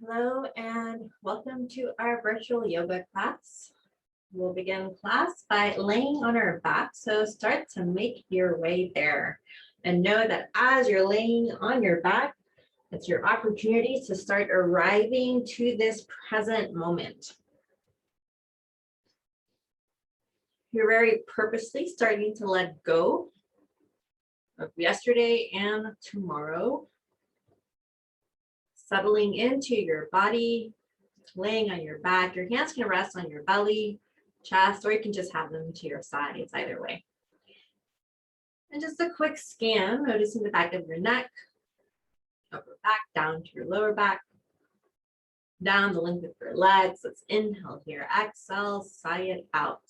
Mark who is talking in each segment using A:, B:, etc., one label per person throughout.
A: Hello and welcome to our virtual yoga class. We'll begin class by laying on our back. So start to make your way there and know that as you're laying on your back, it's your opportunity to start arriving to this present moment. You're very purposely starting to let go of yesterday and tomorrow. Settling into your body, laying on your back. Your hands can rest on your belly, chest, or you can just have them to your sides, either way. And just a quick scan, noticing the back of your neck, upper back, down to your lower back, down the length of your legs. Let's inhale here, exhale, sigh it out.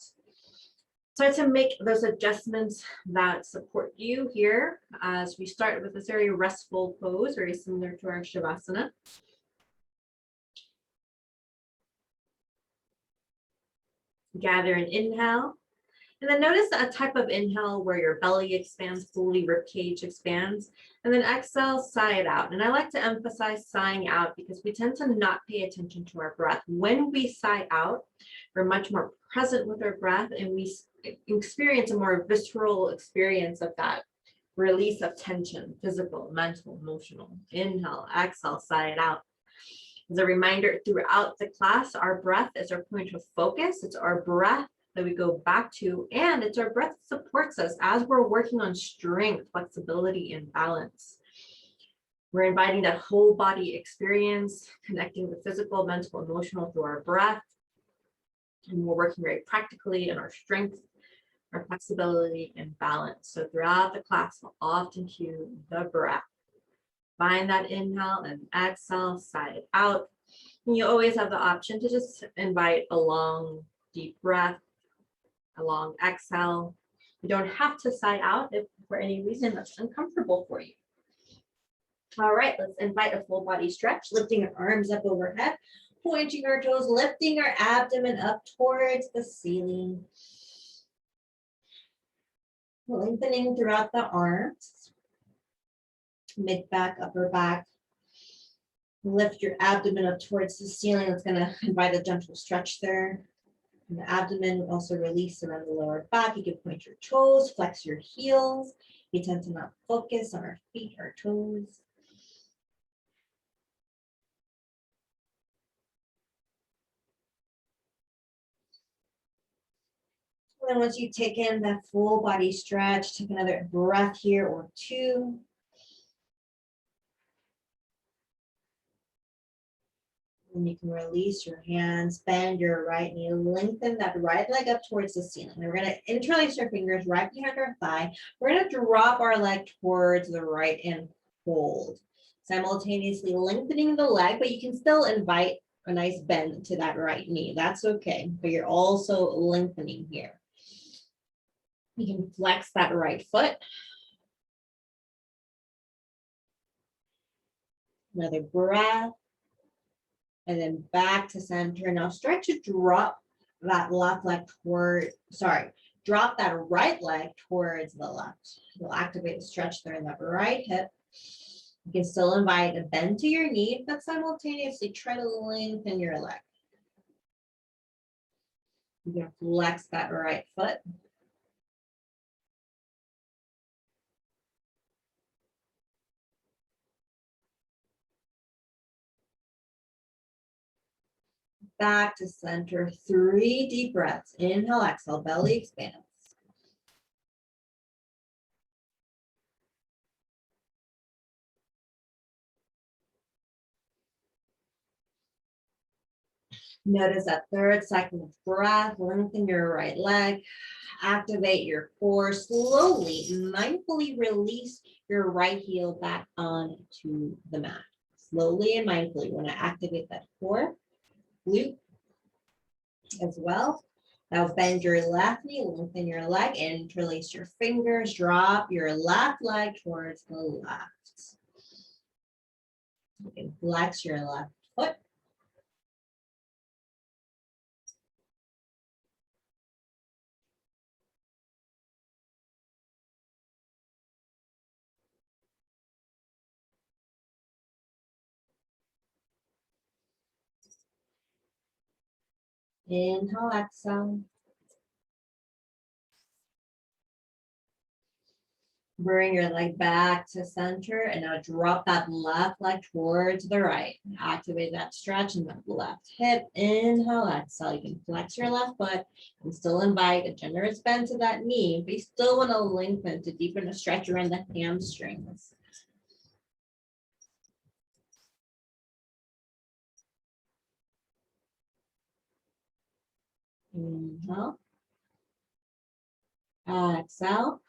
A: Start to make those adjustments that support you here as we start with this very restful pose, very similar to our Shavasana. Gather an inhale, and then notice a type of inhale where your belly expands fully, rib cage expands, and then exhale, sigh it out. And I like to emphasize sighing out because we tend to not pay attention to our breath. When we sigh out, we're much more present with our breath, and we experience a more visceral experience of that release of tension, physical, mental, emotional. Inhale, exhale, sigh it out. As a reminder, throughout the class, our breath is our point of focus. It's our breath that we go back to, and it's our breath that supports us as we're working on strength, flexibility, and balance. We're inviting that whole body experience, connecting the physical, mental, emotional through our breath. And we're working very practically on our strength, our flexibility, and balance. So throughout the class, we'll often cue the breath. Find that inhale and exhale, sigh it out. And you always have the option to just invite a long, deep breath, a long exhale. You don't have to sigh out if for any reason that's uncomfortable for you. All right, let's invite a full body stretch, lifting our arms up overhead, pointing our toes, lifting our abdomen up towards the ceiling. Lengthening throughout the arms. Mid back, upper back. Lift your abdomen up towards the ceiling. It's going to invite a gentle stretch there. And the abdomen will also release around the lower back. You can point your toes, flex your heels. We tend to not focus on our feet, our toes. And then once you take in that full body stretch, take another breath here or two. And you can release your hands, bend your right knee, lengthen that right leg up towards the ceiling. And we're going to interlace our fingers right behind our thigh. We're going to drop our leg towards the right and hold. Simultaneously lengthening the leg, but you can still invite a nice bend to that right knee. That's okay, but you're also lengthening here. You can flex that right foot. Another breath. And then back to center. Now start to drop that left leg drop that right leg towards the left. You'll activate the stretch there in that right hip. You can still invite a bend to your knee, but simultaneously try to lengthen your leg. You can flex that right foot. Back to center, 3 deep breaths. Inhale, exhale, belly expands. Notice that third cycle of breath, lengthen your right leg, activate your core, slowly, mindfully release your right heel back onto the mat. Slowly and mindfully, you want to activate that core, glute as well. Now bend your left knee, lengthen your leg, interlace your fingers, drop your left leg towards the left. You can flex your left foot. Inhale, exhale. Bring your leg back to center and now drop that left leg towards the right. Activate that stretch in the left hip. Inhale, exhale. You can flex your left foot and still invite a generous bend to that knee, but you still want to lengthen to deepen the stretch around the hamstrings. Inhale. Exhale.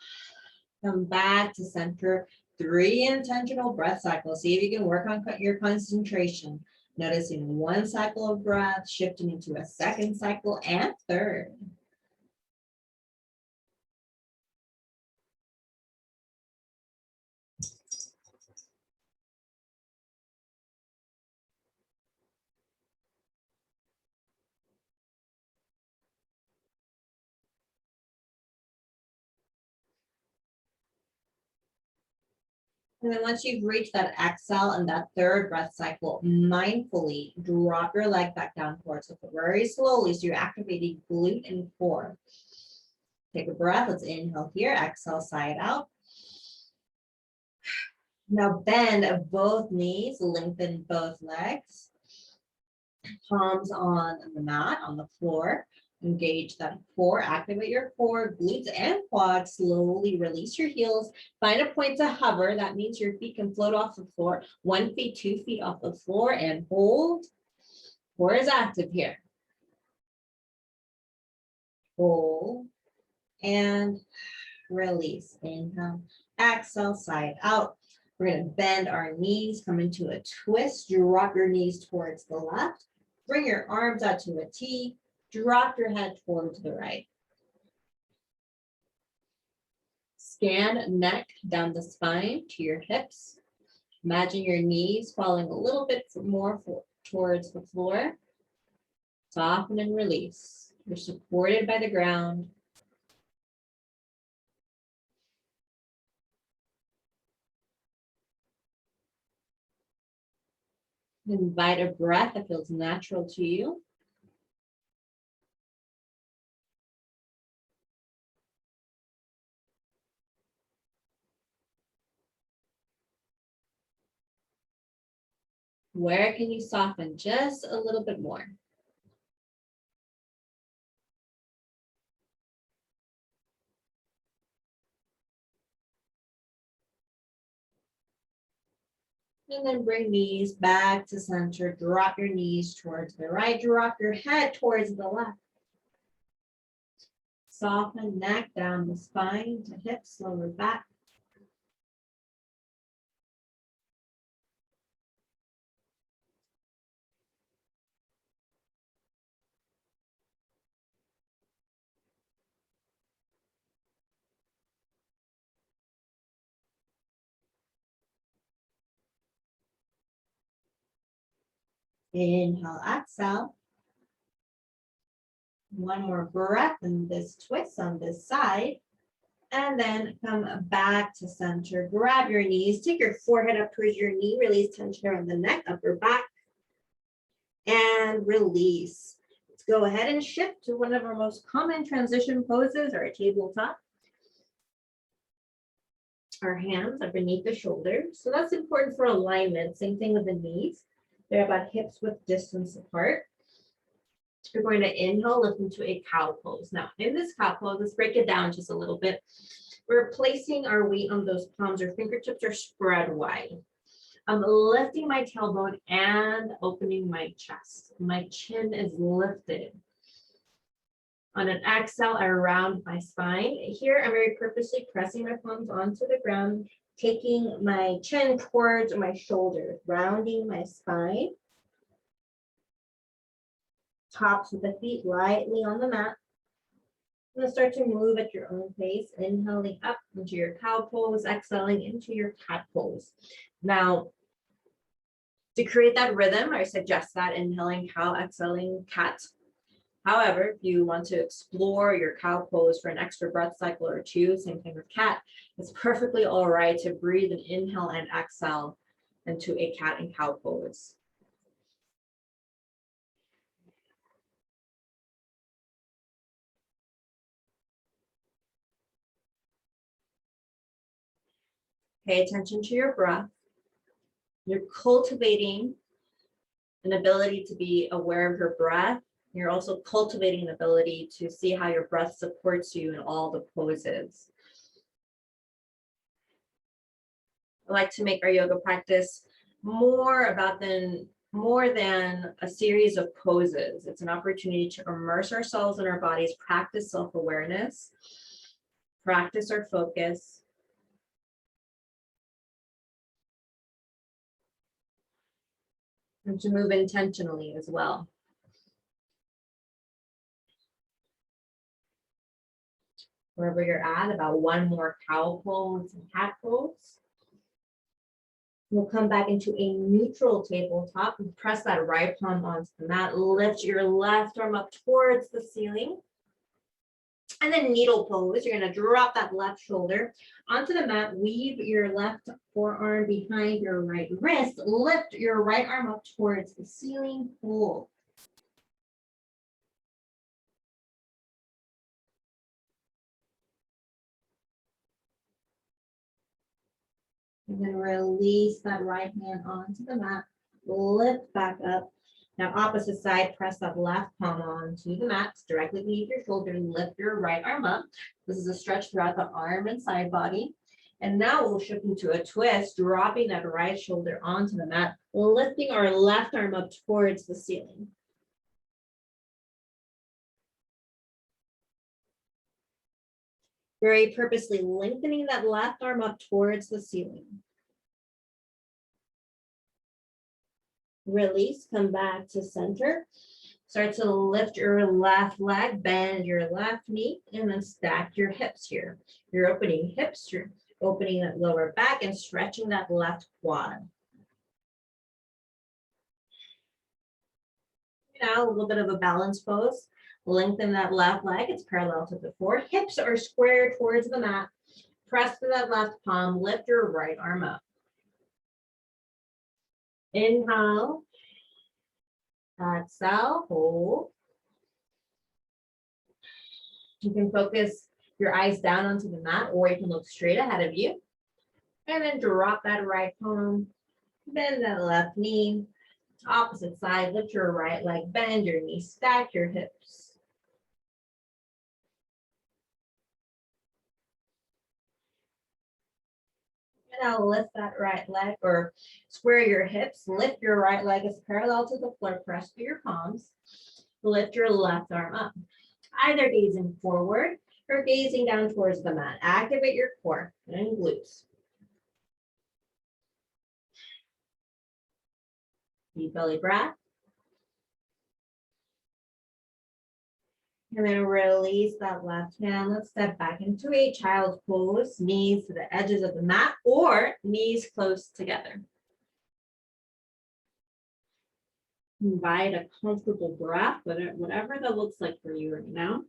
A: Come back to center. 3 intentional breath cycles. See if you can work on your concentration. Noticing 1 cycle of breath, shifting into a 2nd cycle and 3rd. And then once you've reached that exhale and that 3rd breath cycle, mindfully drop your leg back down towards the floor very slowly so you're activating glute and core. Take a breath. Let's inhale here. Exhale, side out. Now bend both knees, lengthen both legs. Palms on the mat, on the floor. Engage that core, activate your core, glutes and quads. Slowly release your heels. Find a point to hover. That means your feet can float off the floor. 1 feet, 2 feet off the floor and hold. Core is active here. Hold and release. Inhale, exhale, side out. We're going to bend our knees, come into a twist. Drop your knees towards the left. Bring your arms out to a T. Drop your head towards the right. Scan neck down the spine to your hips. Imagine your knees falling a little bit more towards the floor. Soften and release. You're supported by the ground. Invite a breath that feels natural to you. Where can you soften just a little bit more? And then bring knees back to center. Drop your knees towards the right. Drop your head towards the left. Soften neck down the spine to hips, lower back. Inhale, exhale. One more breath in this twist on this side. And then come back to center. Grab your knees. Take your forehead up towards your knee. Release tension around the neck, upper back. And release. Let's go ahead and shift to one of our most common transition poses, our tabletop. Our hands are beneath the shoulders. So that's important for alignment. Same thing with the knees. They're about hips width distance apart. We're going to inhale, lift into a cow pose. Now, in this cow pose, let's break it down just a little bit. We're placing our weight on those palms. Our fingertips are spread wide. I'm lifting my tailbone and opening my chest. My chin is lifted. On an exhale, I round my spine. Here, I'm very purposely pressing my palms onto the ground, taking my chin towards my shoulders, rounding my spine. Tops of the feet lightly on the mat. I'm going to start to move at your own pace, inhaling up into your cow pose, exhaling into your cat pose. Now, to create that rhythm, I suggest that inhaling cow, exhaling cat. However, if you want to explore your cow pose for an extra breath cycle or 2, same thing with cat, it's perfectly all right to breathe and inhale and exhale into a cat and cow pose. Pay attention to your breath. You're cultivating an ability to be aware of your breath. You're also cultivating an ability to see how your breath supports you in all the poses. I like to make our yoga practice more than a series of poses. It's an opportunity to immerse ourselves in our bodies, practice self-awareness, practice our focus, and to move intentionally as well. Wherever you're at, about one more cow pose and some cat pose. We'll come back into a neutral tabletop and press that right palm onto the mat. Lift your left arm up towards the ceiling. And then needle pose, you're gonna drop that left shoulder onto the mat, weave your left forearm behind your right wrist, lift your right arm up towards the ceiling, hold. And then release that right hand onto the mat, lift back up. Now opposite side, press that left palm onto the mat, directly beneath your shoulder, lift your right arm up. This is a stretch throughout the arm and side body. And now we'll shift into a twist, dropping that right shoulder onto the mat, lifting our left arm up towards the ceiling. Very purposely lengthening that left arm up towards the ceiling. Release, come back to center. Start to lift your left leg, bend your left knee, and then stack your hips here. You're opening hips, you're opening that lower back and stretching that left quad. Now a little bit of a balance pose. Lengthen that left leg, it's parallel to the floor. Hips are square towards the mat. Press to that left palm, lift your right arm up. Inhale. Exhale, hold. You can focus your eyes down onto the mat, or you can look straight ahead of you. And then drop that right palm, bend that left knee. Opposite side, lift your right leg, bend your knee, stack your hips. And now lift that right leg, or square your hips, lift your right leg as parallel to the floor, press through your palms, lift your left arm up. Either gazing forward or gazing down towards the mat. Activate your core and glutes. Deep belly breath. And then release that left hand. Let's step back into a child's pose, knees to the edges of the mat or knees close together. Invite a comfortable breath, whatever that looks like for you right now.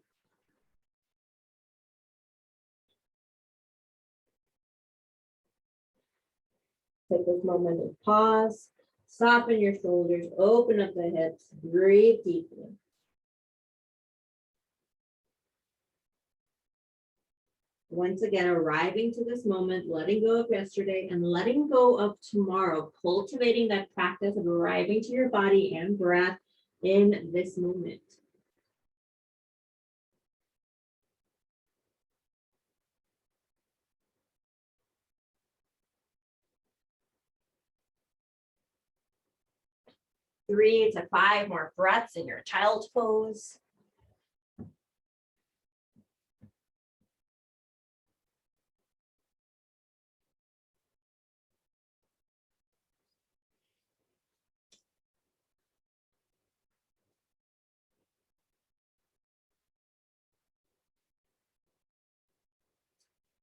A: Take this moment of pause, soften your shoulders, open up the hips, breathe deeply. Once again, arriving to this moment, letting go of yesterday and letting go of tomorrow, cultivating that practice of arriving to your body and breath in this moment. Three to five more breaths in your child's pose.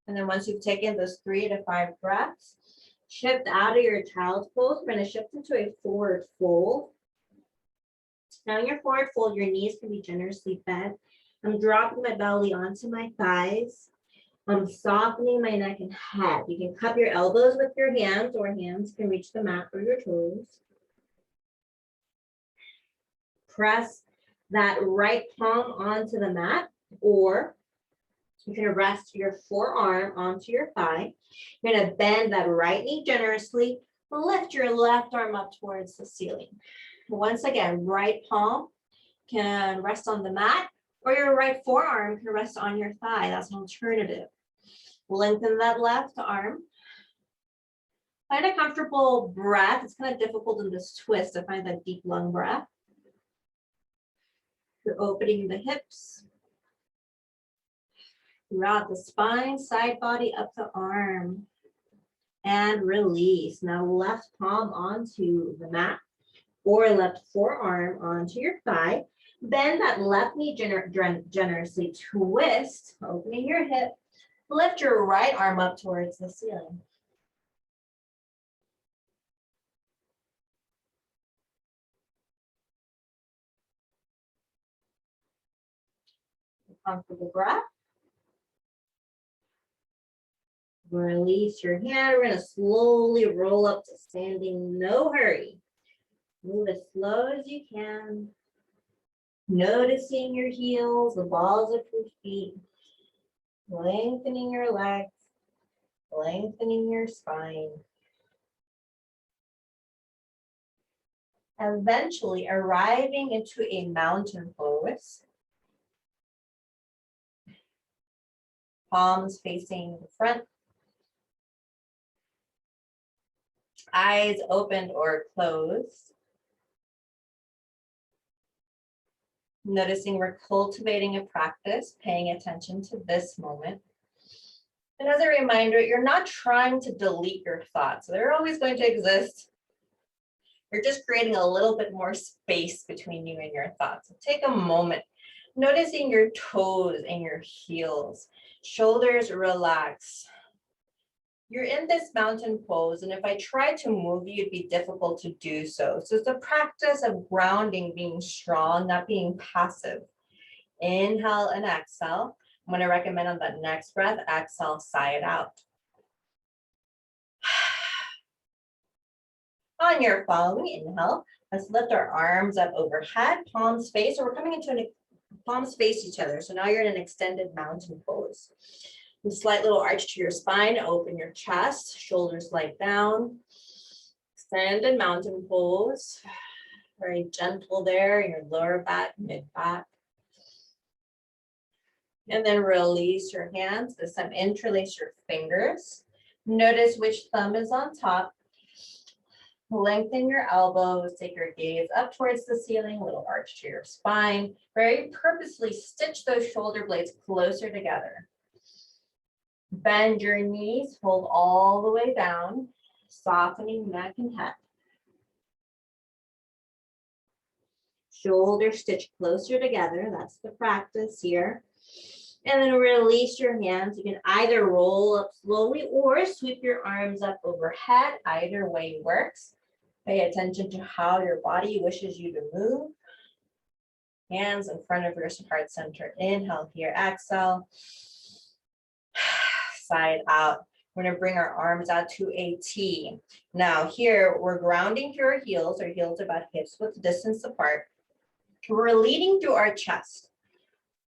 A: And then once you've taken those 3 to 5 breaths, shift out of your child's pose. We're going to shift into a forward fold. Now in your forward fold, your knees can be generously bent. I'm dropping my belly onto my thighs. I'm softening my neck and head. You can cup your elbows with your hands, or hands can reach the mat or your toes. Press that right palm onto the mat, or You're going to rest your forearm onto your thigh. You're going to bend that right knee generously. Lift your left arm up towards the ceiling. Once again, right palm can rest on the mat, or your right forearm can rest on your thigh. That's an alternative. Lengthen that left arm. Find a comfortable breath. It's kind of difficult in this twist to find that deep lung breath. You're opening the hips throughout the spine, side body up the arm, and release. Now left palm onto the mat or left forearm onto your thigh. Bend that left knee generously, twist, opening your hip. Lift your right arm up towards the ceiling. Comfortable breath. Release your hand. We're going to slowly roll up to standing. No hurry. Move as slow as you can. Noticing your heels, the balls of your feet. Lengthening your legs. Lengthening your spine. Eventually arriving into a mountain pose. Palms facing the front. Eyes opened or closed. Noticing we're cultivating a practice, paying attention to this moment. And as a reminder, you're not trying to delete your thoughts. They're always going to exist. You're just creating a little bit more space between you and your thoughts. So take a moment, noticing your toes and your heels. Shoulders relax. You're in this mountain pose, and if I try to move you, it'd be difficult to do so. So it's a practice of grounding, being strong, not being passive. Inhale and exhale. I'm going to recommend on that next breath, exhale, sigh it out. On your following inhale, let's lift our arms up overhead, palms face, so we're coming into palms face each other. So now you're in an extended mountain pose. A slight little arch to your spine, open your chest, shoulders light down. Extended mountain pose. Very gentle there in your lower back, mid back. And then release your hands. This time interlace your fingers. Notice which thumb is on top. Lengthen your elbows, take your gaze up towards the ceiling, little arch to your spine. Very purposely stitch those shoulder blades closer together. Bend your knees, hold all the way down, softening neck and head. Shoulders stitch closer together, that's the practice here. And then release your hands. You can either roll up slowly or sweep your arms up overhead. Either way works. Pay attention to how your body wishes you to move. Hands in front of your heart center. Inhale here, exhale. Side out. We're going to bring our arms out to a T. Now here, we're grounding through our heels about hips width distance apart. We're leading through our chest.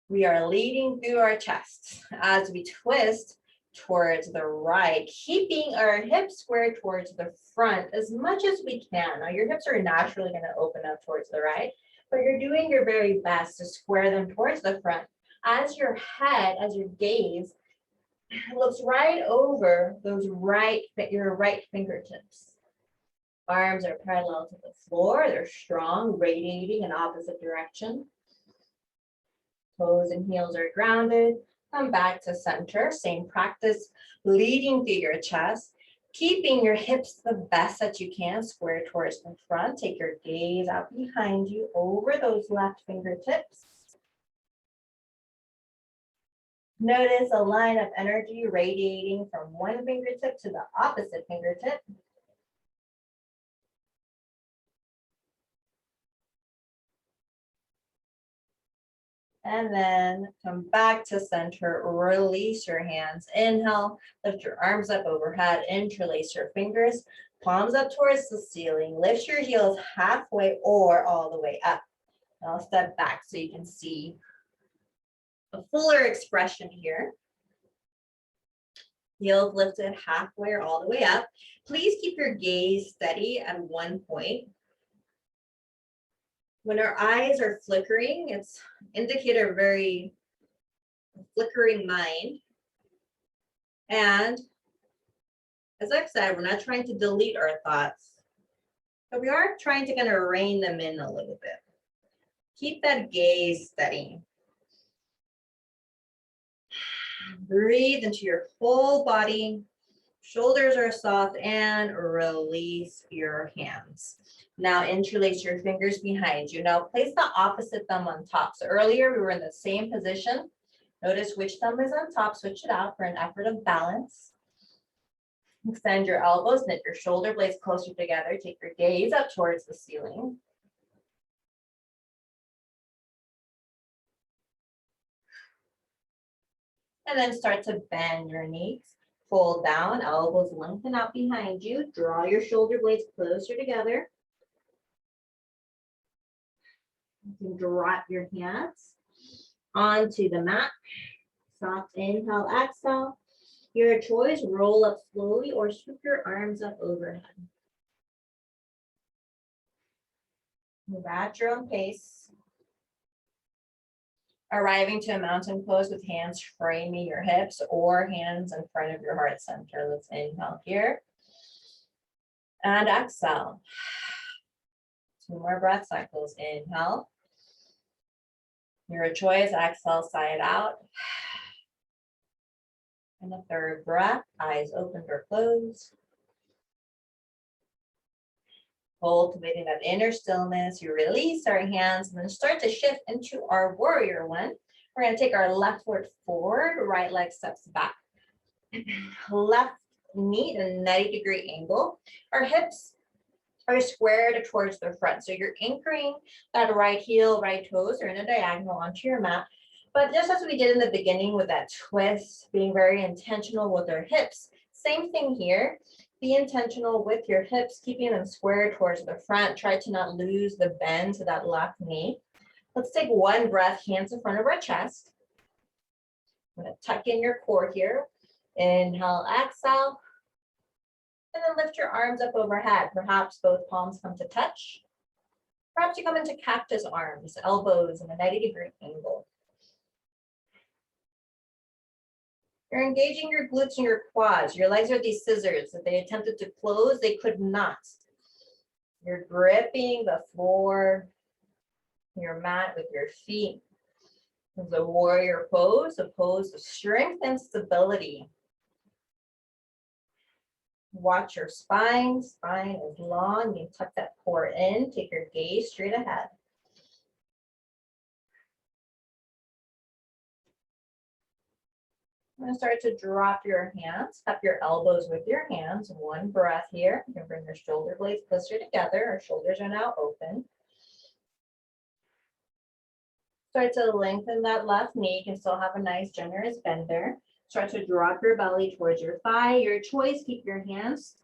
A: We are leading through our chest as we twist towards the right, keeping our hips square towards the front as much as we can. Now your hips are naturally going to open up towards the right, but you're doing your very best to square them towards the front. As your head, as your gaze looks right over your right fingertips. Arms are parallel to the floor. They're strong, radiating in opposite direction. Toes and heels are grounded. Come back to center. Same practice, leading through your chest. Keeping your hips the best that you can, square towards the front. Take your gaze out behind you over those left fingertips. Notice a line of energy radiating from one fingertip to the opposite fingertip. And then come back to center, release your hands. Inhale, lift your arms up overhead, interlace your fingers, palms up towards the ceiling. Lift your heels halfway or all the way up. Now step back so you can see a fuller expression here. Heels lifted halfway or all the way up. Please keep your gaze steady at one point. When our eyes are flickering, it's indicator of very flickering mind. And as I've said, we're not trying to delete our thoughts, but we are trying to kind of rein them in a little bit. Keep that gaze steady. Breathe into your whole body. Shoulders are soft and release your hands. Now interlace your fingers behind you. Now place the opposite thumb on top. So earlier we were in the same position. Notice which thumb is on top. Switch it out for an effort of balance. Extend your elbows, knit your shoulder blades closer together. Take your gaze up towards the ceiling. And then start to bend your knees. Fold down, elbows lengthen out behind you. Draw your shoulder blades closer together. You can drop your hands onto the mat. Soft inhale, exhale. Your choice, roll up slowly or swoop your arms up overhead. Move at your own pace. Arriving to a mountain pose with hands framing your hips or hands in front of your heart center. Let's inhale here. And exhale. 2 more breath cycles. Inhale. Your choice, exhale, sigh it out. And a third breath, eyes opened or closed. Cultivating that inner stillness, you release our hands and then start to shift into our warrior one. We're going to take our left foot forward, right leg steps back. Left knee at a 90-degree angle. Our hips are squared towards the front. So you're anchoring that right heel, right toes are in a diagonal onto your mat. But just as we did in the beginning with that twist, being very intentional with our hips, same thing here. Be intentional with your hips, keeping them square towards the front. Try to not lose the bend to that left knee. Let's take one breath, hands in front of our chest. I'm going to tuck in your core here. Inhale, exhale. And then lift your arms up overhead. Perhaps both palms come to touch. Perhaps you come into cactus arms, elbows in a 90-degree angle. You're engaging your glutes and your quads. Your legs are these scissors. If they attempted to close, they could not. You're gripping the floor, your mat with your feet. It's a warrior pose, a pose of strength and stability. Watch your spine. Spine is long. You tuck that core in. Take your gaze straight ahead. I'm going to start to drop your hands, cup your elbows with your hands. One breath here. You can bring your shoulder blades closer together. Our shoulders are now open. Start to lengthen that left knee. You can still have a nice generous bend there. Start to drop your belly towards your thigh. Your choice, keep your hands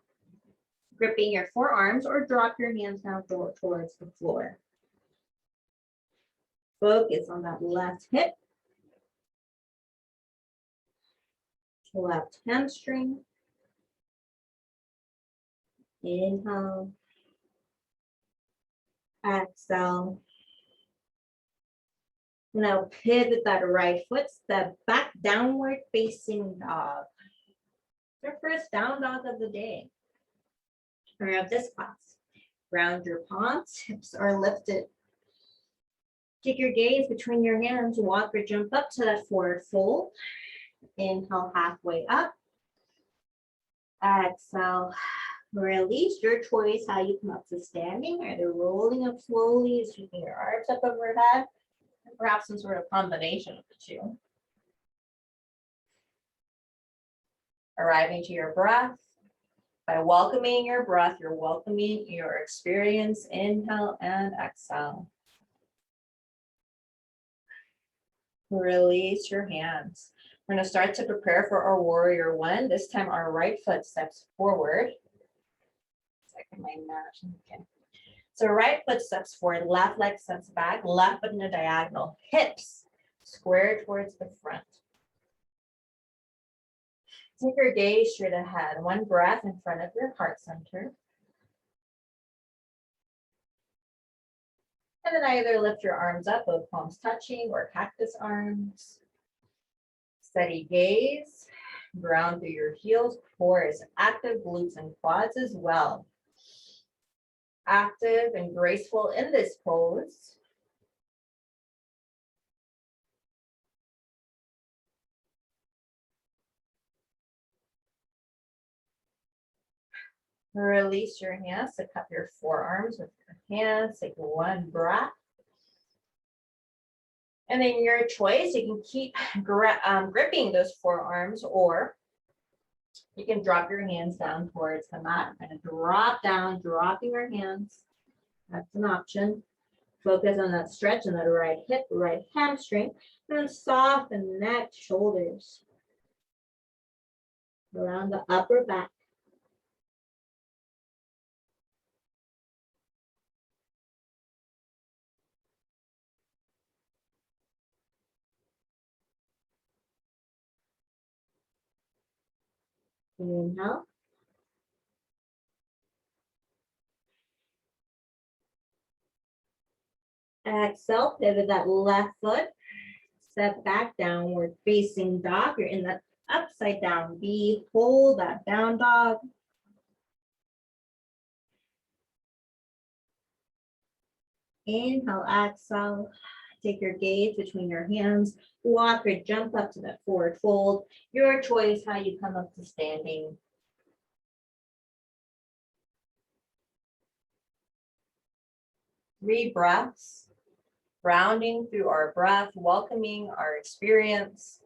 A: gripping your forearms or drop your hands down towards the floor. Focus on that left hip. Left hamstring. Inhale. Exhale. Now pivot that right foot, step back, downward facing dog. Your first down dog of the day. Or of this class. Ground your palms, hips are lifted. Take your gaze between your hands, walk or jump up to that forward fold. Inhale, halfway up. Exhale, release. Your choice how you come up to standing, either rolling up slowly, sweeping your arms up overhead, or perhaps some sort of combination of the two. Arriving to your breath. By welcoming your breath, you're welcoming your experience. Inhale and exhale. Release your hands. We're going to start to prepare for our warrior one. This time our right foot steps forward. Second, my mat. Okay. So right foot steps forward, left leg steps back, left foot in a diagonal. Hips Square towards the front. Take your gaze straight ahead. One breath in front of your heart center. And then either lift your arms up, both palms touching, or cactus arms. Steady gaze. Ground through your heels, core active, glutes and quads as well. Active and graceful in this pose. Release your hands to cup your forearms with your hands. Take one breath. And then your choice, you can keep gripping those forearms, or you can drop your hands down towards the mat. Kind of drop down, dropping your hands. That's an option. Focus on that stretch in that right hip, right hamstring. And then soften neck, shoulders. Around the upper back. Inhale. Exhale, pivot that left foot. Step back, downward facing dog. You're in that upside down V. Hold that down dog. Inhale, exhale. Take your gaze between your hands. Walk or jump up to that forward fold. Your choice how you come up to standing. 3 breaths. Grounding through our breath, welcoming our experience.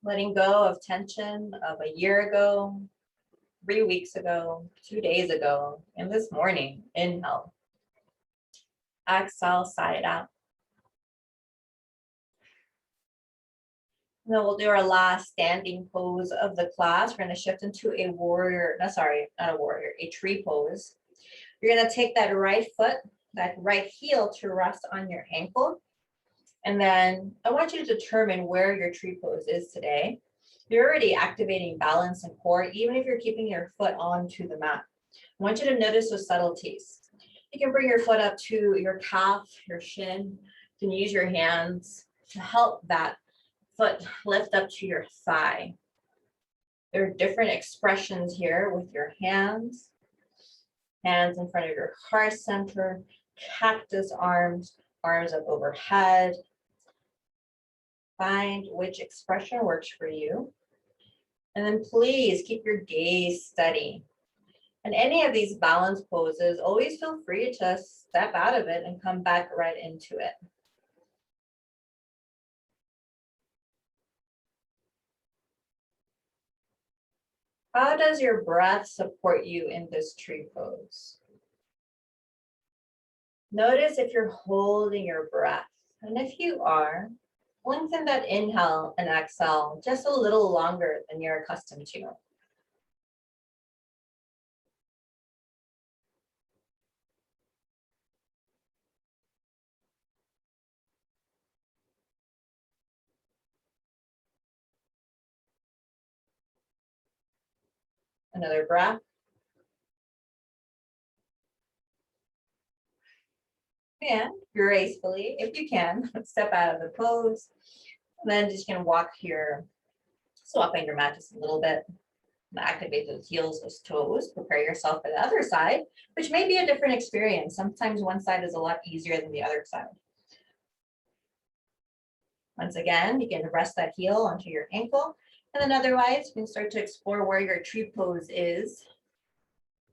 A: Letting go of tension of a year ago, 3 weeks ago, 2 days ago, and this morning. Inhale. Exhale, sigh it out. And then we'll do our last standing pose of the class. We're going to shift into a warrior, no, sorry, not a warrior, a tree pose. You're going to take that right foot, that right heel to rest on your ankle. And then I want you to determine where your tree pose is today. You're already activating balance and core, even if you're keeping your foot onto the mat. I want you to notice those subtleties. You can bring your foot up to your calf, your shin. You can use your hands to help that foot lift up to your thigh. There are different expressions here with your hands. Hands in front of your heart center, cactus arms, arms up overhead. Find which expression works for you. And then please keep your gaze steady. And any of these balance poses, always feel free to step out of it and come back right into it. How does your breath support you in this tree pose? Notice if you're holding your breath. And if you are, lengthen that inhale and exhale just a little longer than you're accustomed to. Another breath. And gracefully, if you can, step out of the pose. And then just gonna walk here, swapping your mat just a little bit. Activate those heels, those toes. Prepare yourself for the other side, which may be a different experience. Sometimes one side is a lot easier than the other side. Once again, you can rest that heel onto your ankle. And then otherwise, you can start to explore where your tree pose is.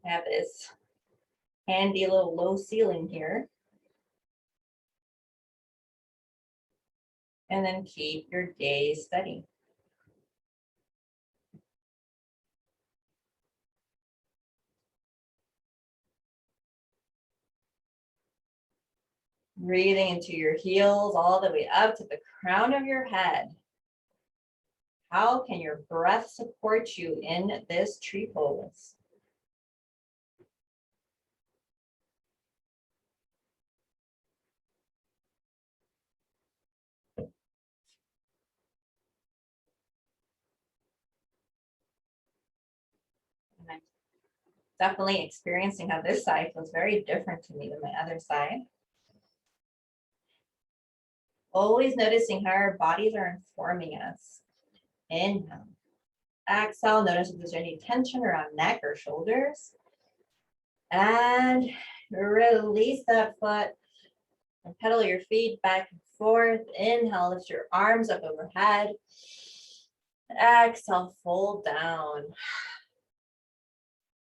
A: I have this handy little low ceiling here. And then keep your gaze steady. Breathing into your heels all the way up to the crown of your head. How can your breath support you in this tree pose? And I'm definitely experiencing how this side feels very different to me than my other side. Always noticing how our bodies are informing us. Inhale. Exhale, notice if there's any tension around neck or shoulders. And release that foot and pedal your feet back and forth. Inhale, lift your arms up overhead. Exhale, fold down.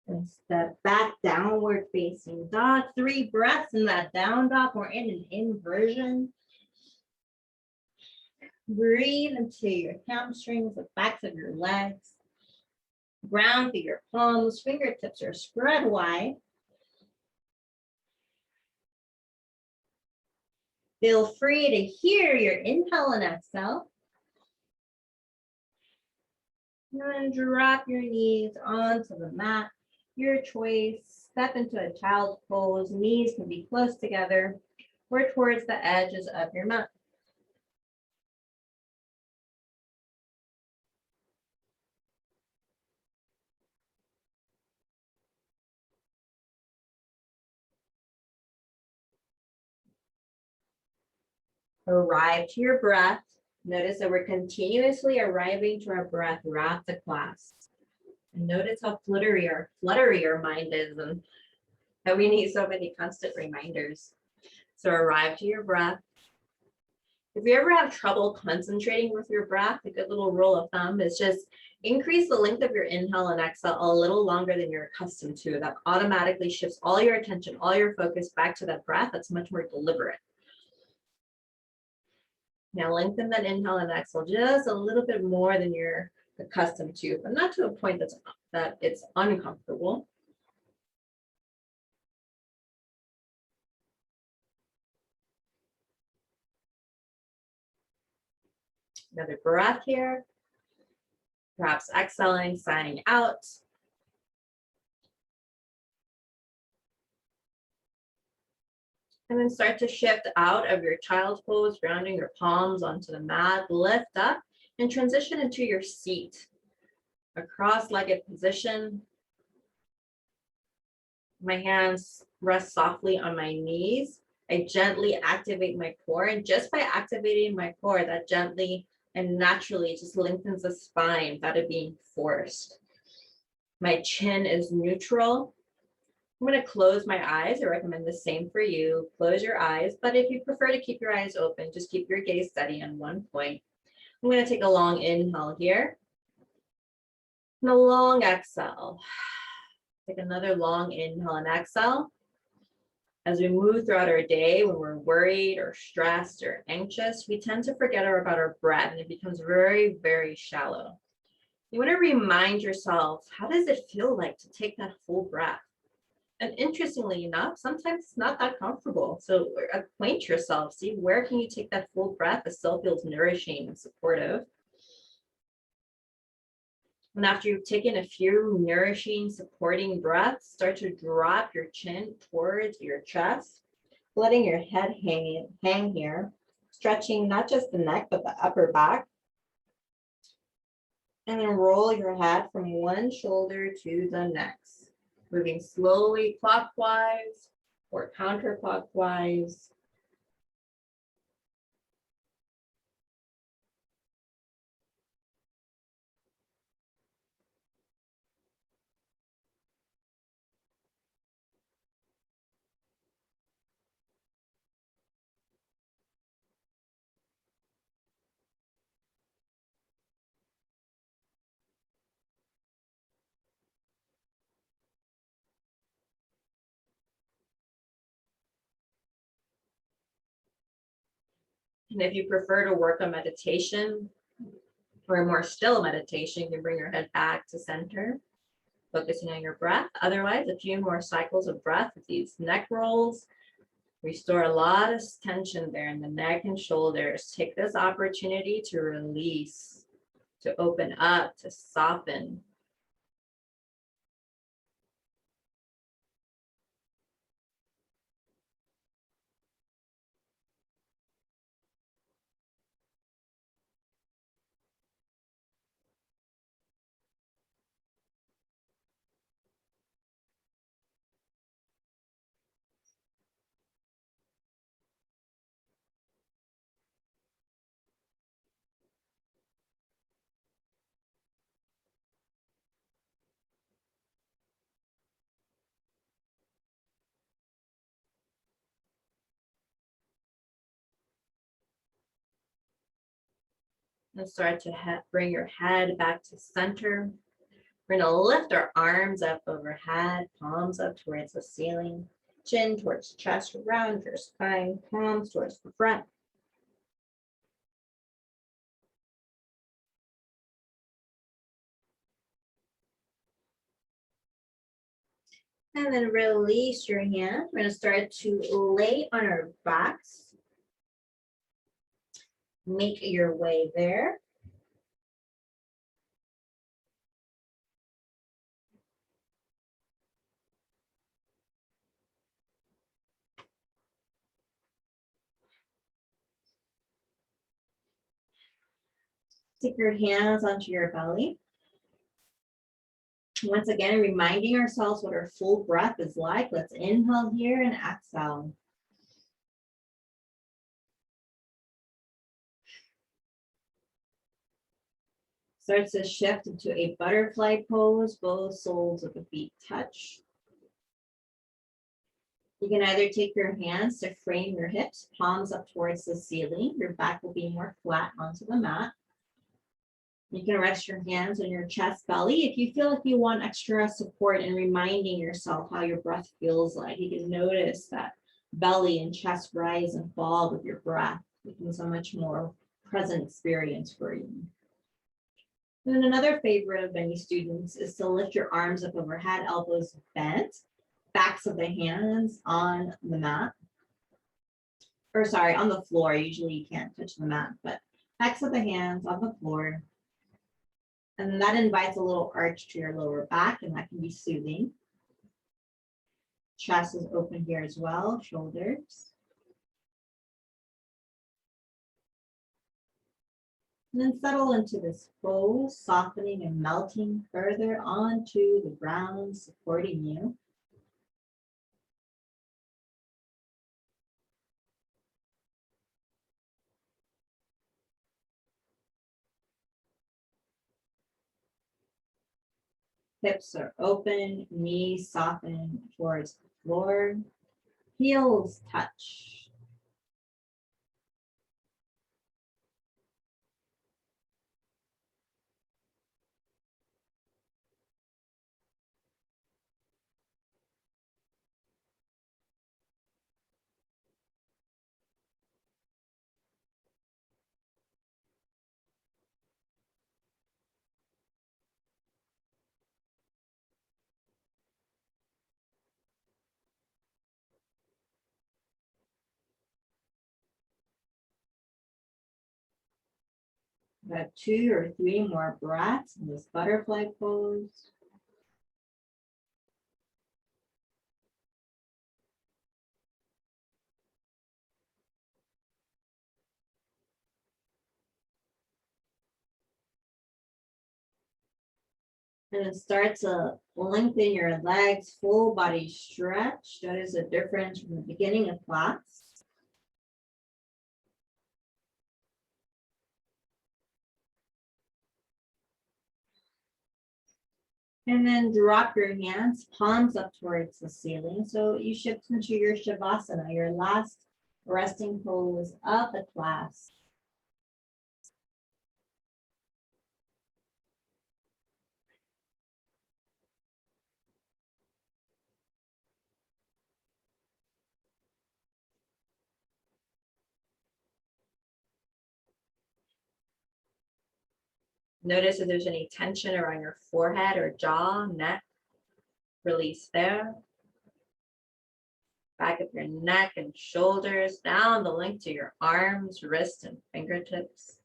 A: And step back, downward facing dog. 3 breaths in that down dog. We're in an inversion. Breathe into your hamstrings, the backs of your legs. Ground through your palms, fingertips are spread wide. Feel free to hear your inhale and exhale. And drop your knees onto the mat. Your choice. Step into a child's pose. Knees can be close together or towards the edges of your mat. Arrive to your breath. Notice that we're continuously arriving to our breath throughout the class. And notice how fluttery our mind is and that we need so many constant reminders. So arrive to your breath. If you ever have trouble concentrating with your breath, a good little rule of thumb is just increase the length of your inhale and exhale a little longer than you're accustomed to. That automatically shifts all your attention, all your focus back to that breath that's much more deliberate. Now lengthen that inhale and exhale just a little bit more than you're accustomed to, but not to a point that it's uncomfortable. Another breath here. Perhaps exhaling, signing out. And then start to shift out of your child's pose, grounding your palms onto the mat, lift up and transition into your seat. A cross-legged position. My hands rest softly on my knees. I gently activate my core, and just by activating my core, that gently and naturally just lengthens the spine without it being forced. My chin is neutral. I'm going to close my eyes. I recommend the same for you. Close your eyes, but if you prefer to keep your eyes open, just keep your gaze steady on one point. I'm going to take a long inhale here and a long exhale. Take another long inhale and exhale. As we move throughout our day, when we're worried or stressed or anxious, we tend to forget about our breath and it becomes very, very shallow. You want to remind yourself, how does it feel like to take that full breath? And interestingly enough, sometimes it's not that comfortable. So acquaint yourself, see where can you take that full breath that still feels nourishing and supportive. And after you've taken a few nourishing, supporting breaths, start to drop your chin towards your chest, letting your head hang here, stretching not just the neck, but the upper back. And then roll your head from one shoulder to the next, moving slowly clockwise or counterclockwise. And if you prefer to work on meditation or a more still meditation, you can bring your head back to center, focusing on your breath. Otherwise, a few more cycles of breath with these neck rolls. Restore a lot of tension there in the neck and shoulders. Take this opportunity to release, to open up, to soften. And start to bring your head back to center. We're going to lift our arms up overhead, palms up towards the ceiling, chin towards chest, round your spine, palms towards the front. And then release your hand. We're going to start to lay on our backs. Make your way there. Take your hands onto your belly. Once again, reminding ourselves what our full breath is like. Let's inhale here and exhale. Start to shift into a butterfly pose. Both soles of the feet touch. You can either take your hands to frame your hips, palms up towards the ceiling. Your back will be more flat onto the mat. You can rest your hands on your chest belly. If you feel like you want extra support in reminding yourself how your breath feels like, you can notice that belly and chest rise and fall with your breath, making so much more present experience for you. And then another favorite of many students is to lift your arms up overhead, elbows bent, backs of the hands on the mat. Or sorry, on the floor. Usually you can't touch the mat, but backs of the hands on the floor. And that invites a little arch to your lower back, and that can be soothing. Chest is open here as well, shoulders. And then settle into this pose, softening and melting further onto the ground, supporting you. Hips are open, knees soften towards the floor, heels touch. About 2 or 3 more breaths in this butterfly pose. And then start to lengthen your legs, full body stretch. Notice the difference from the beginning of class. And then drop your hands, palms up towards the ceiling. So you shift into your Shavasana, your last resting pose of the class. Notice if there's any tension around your forehead or jaw, neck. Release there. Back of your neck and shoulders, down the length to your arms, wrists, and fingertips.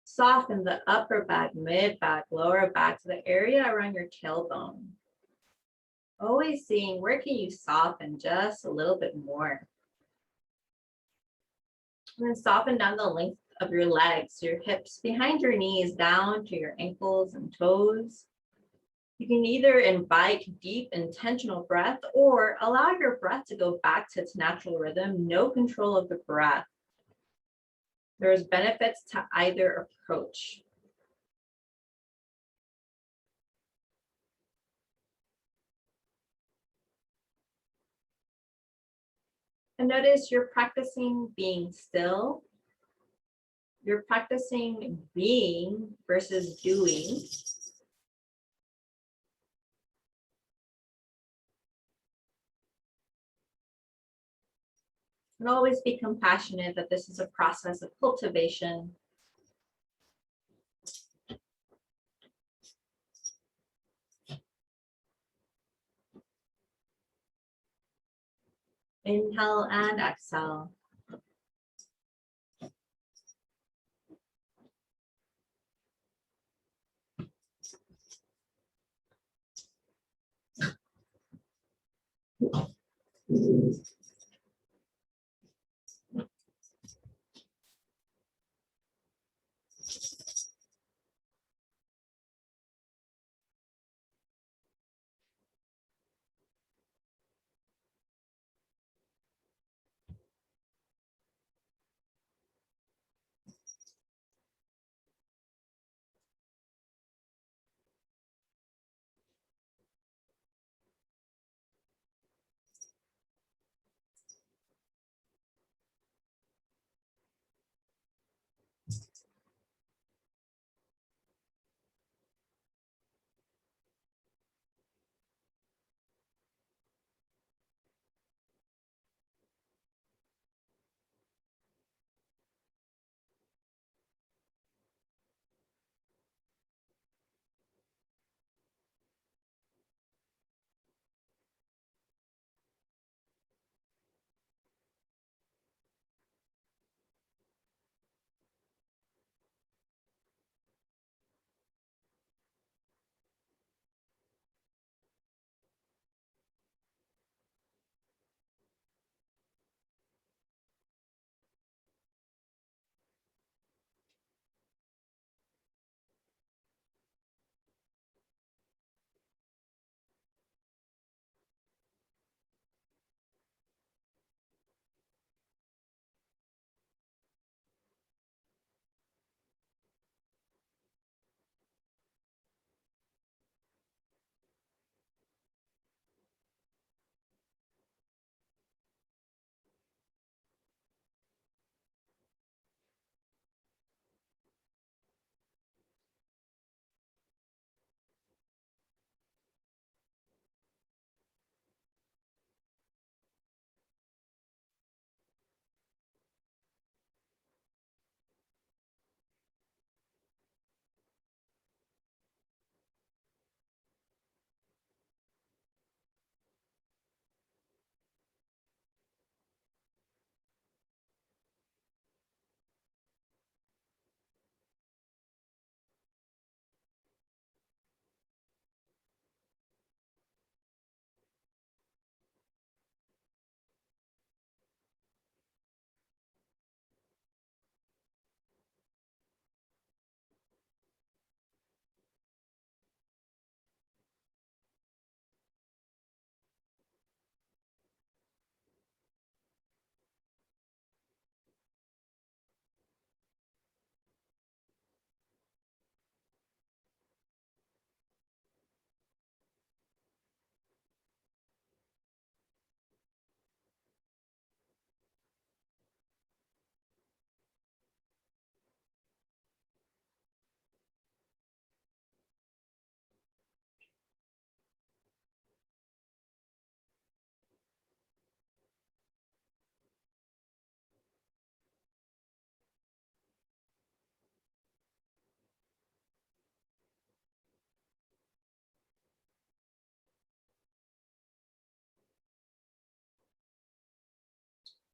A: Soften the upper back, mid back, lower back to the area around your tailbone. Always seeing where can you soften just a little bit more. And then soften down the length of your legs, your hips, behind your knees, down to your ankles and toes. You can either invite deep, intentional breath or allow your breath to go back to its natural rhythm, no control of the breath. There's benefits to either approach. And notice you're practicing being still. You're practicing being versus doing. And always be compassionate that this is a process of cultivation. Inhale and exhale.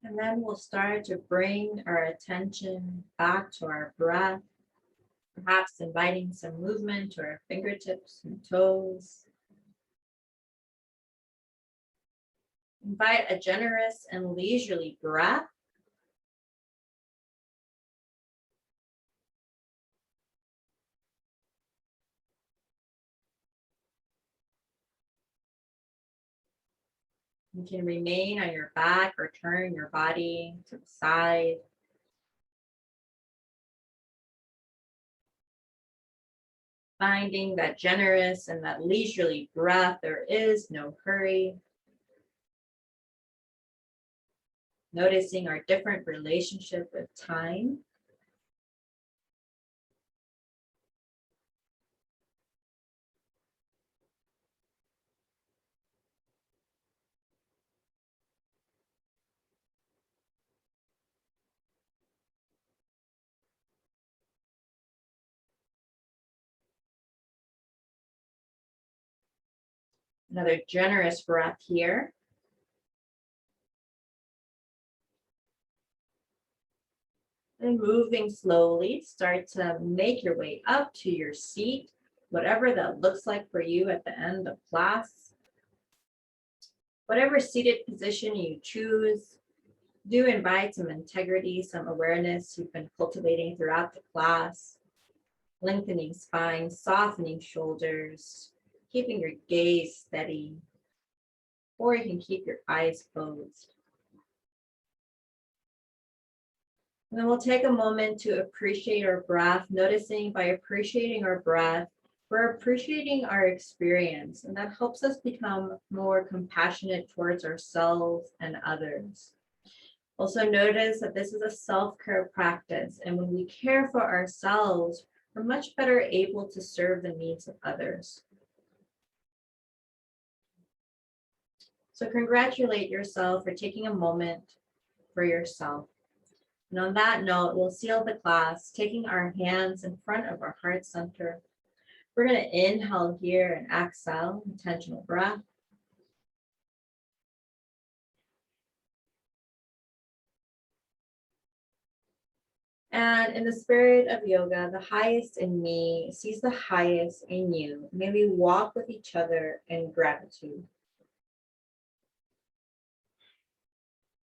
A: And then we'll start to bring our attention back to our breath, perhaps inviting some movement to our fingertips and toes. Invite a generous and leisurely breath. You can remain on your back or turn your body to the side. Finding that generous and that leisurely breath, there is no hurry. noticing our different relationship with time. Another generous breath here. And moving slowly, start to make your way up to your seat, whatever that looks like for you at the end of class. Whatever seated position you choose, do invite some integrity, some awareness you've been cultivating throughout the class. Lengthening spine, softening shoulders, keeping your gaze steady, or you can keep your eyes closed. And then we'll take a moment to appreciate our breath, noticing by appreciating our breath, we're appreciating our experience, and that helps us become more compassionate towards ourselves and others. Also notice that this is a self-care practice, and when we care for ourselves, we're much better able to serve the needs of others. So congratulate yourself for taking a moment for yourself. And on that note, we'll seal the class, taking our hands in front of our heart center. We're going to inhale here and exhale, intentional breath. And in the spirit of yoga, the highest in me sees the highest in you. May we walk with each other in gratitude.